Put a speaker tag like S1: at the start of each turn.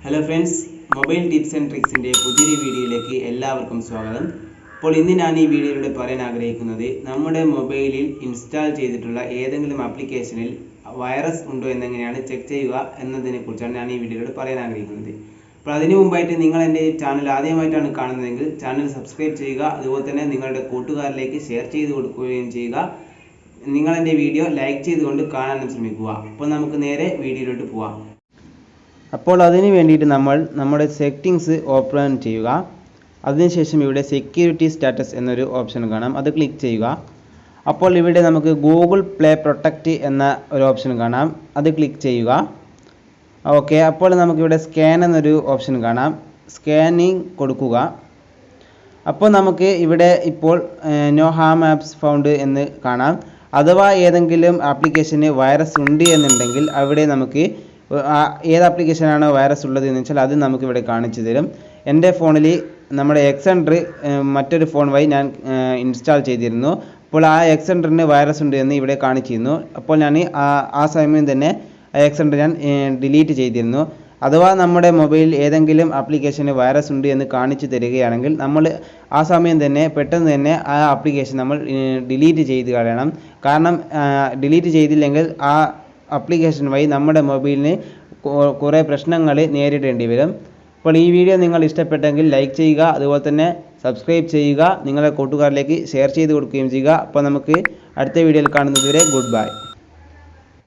S1: Hello friends, mobile tips and ട്രിക്സിൻ്റെ പുതിയൊരു വീഡിയോയിലേക്ക് എല്ലാവർക്കും സ്വാഗതം. അപ്പോൾ ഇന്ന് ഞാൻ ഈ വീഡിയോയിലൂടെ പറയാൻ ആഗ്രഹിക്കുന്നത് നമ്മുടെ മൊബൈലിൽ ഇൻസ്റ്റാൾ ചെയ്തിട്ടുള്ള ഏതെങ്കിലും ആപ്ലിക്കേഷനിൽ വൈറസ് ഉണ്ടോ എന്നെങ്ങനെയാണ് ചെക്ക് ചെയ്യുക എന്നതിനെ കുറിച്ചാണ് ഞാൻ ഈ വീഡിയോയിലൂടെ പറയാൻ ആഗ്രഹിക്കുന്നത്. അപ്പോൾ അതിനു മുമ്പായിട്ട് നിങ്ങൾ എൻ്റെ ചാനൽ ആദ്യമായിട്ടാണ് കാണുന്നതെങ്കിൽ ചാനൽ സബ്സ്ക്രൈബ് ചെയ്യുക. അതുപോലെ തന്നെ നിങ്ങളുടെ കൂട്ടുകാരിലേക്ക് ഷെയർ ചെയ്ത് കൊടുക്കുകയും ചെയ്യുക. നിങ്ങൾ എൻ്റെ വീഡിയോ ലൈക്ക് ചെയ്തുകൊണ്ട് കാണാനും ശ്രമിക്കുക. അപ്പോൾ നമുക്ക് നേരെ വീഡിയോയിലോട്ട് പോവാം. അപ്പോൾ അതിന് വേണ്ടിയിട്ട് നമ്മുടെ സെറ്റിങ്സ് ഓപ്പൺ ചെയ്യുക. അതിനുശേഷം ഇവിടെ സെക്യൂരിറ്റി സ്റ്റാറ്റസ് എന്നൊരു ഓപ്ഷൻ കാണാം, അത് ക്ലിക്ക് ചെയ്യുക. അപ്പോൾ ഇവിടെ നമുക്ക് ഗൂഗിൾ പ്ലേ പ്രൊട്ടക്റ്റ് എന്ന ഒരു ഓപ്ഷൻ കാണാം, അത് ക്ലിക്ക് ചെയ്യുക. ഓക്കെ, അപ്പോൾ നമുക്കിവിടെ സ്കാൻ എന്നൊരു ഓപ്ഷൻ കാണാം, സ്കാനിങ് കൊടുക്കുക. അപ്പോൾ നമുക്ക് ഇവിടെ ഇപ്പോൾ നോ ഹാം ആപ്സ് ഫൗണ്ട് എന്ന് കാണാം. അഥവാ ഏതെങ്കിലും ആപ്ലിക്കേഷന് വൈറസ് ഉണ്ട് എന്നുണ്ടെങ്കിൽ അവിടെ നമുക്ക് ഏത് ആപ്ലിക്കേഷനാണോ വൈറസ് ഉള്ളത് എന്ന് വെച്ചാൽ അത് നമുക്കിവിടെ കാണിച്ചു തരും. എൻ്റെ ഫോണിൽ നമ്മുടെ എക്സെൻഡർ മറ്റൊരു ഫോൺ വഴി ഞാൻ ഇൻസ്റ്റാൾ ചെയ്തിരുന്നു. അപ്പോൾ ആ എക്സെൻഡറിന് വൈറസ് ഉണ്ട് എന്ന് ഇവിടെ കാണിച്ചിരുന്നു. അപ്പോൾ ഞാൻ ആ സമയം തന്നെ ആ എക്സെൻഡർ ഞാൻ ഡിലീറ്റ് ചെയ്തിരുന്നു. അഥവാ നമ്മുടെ മൊബൈലിൽ ഏതെങ്കിലും ആപ്ലിക്കേഷന് വൈറസ് ഉണ്ട് എന്ന് കാണിച്ചു തരികയാണെങ്കിൽ നമ്മൾ ആ സമയം തന്നെ പെട്ടെന്ന് തന്നെ ആ ആപ്ലിക്കേഷൻ നമ്മൾ ഡിലീറ്റ് ചെയ്ത് കളയണം. കാരണം ഡിലീറ്റ് ചെയ്തില്ലെങ്കിൽ ആ ആപ്ലിക്കേഷൻ വഴി നമ്മുടെ മൊബൈലിന് കുറേ പ്രശ്നങ്ങൾ നേരിടേണ്ടി വരും. അപ്പോൾ ഈ വീഡിയോ നിങ്ങൾ ഇഷ്ടപ്പെട്ടെങ്കിൽ ലൈക്ക് ചെയ്യുക, അതുപോലെ തന്നെ സബ്സ്ക്രൈബ് ചെയ്യുക, നിങ്ങളുടെ കൂട്ടുകാരിലേക്ക് ഷെയർ ചെയ്ത് കൊടുക്കുകയും ചെയ്യുക. അപ്പോൾ നമുക്ക് അടുത്ത വീഡിയോയിൽ കാണുന്നതുവരെ ഗുഡ് ബൈ.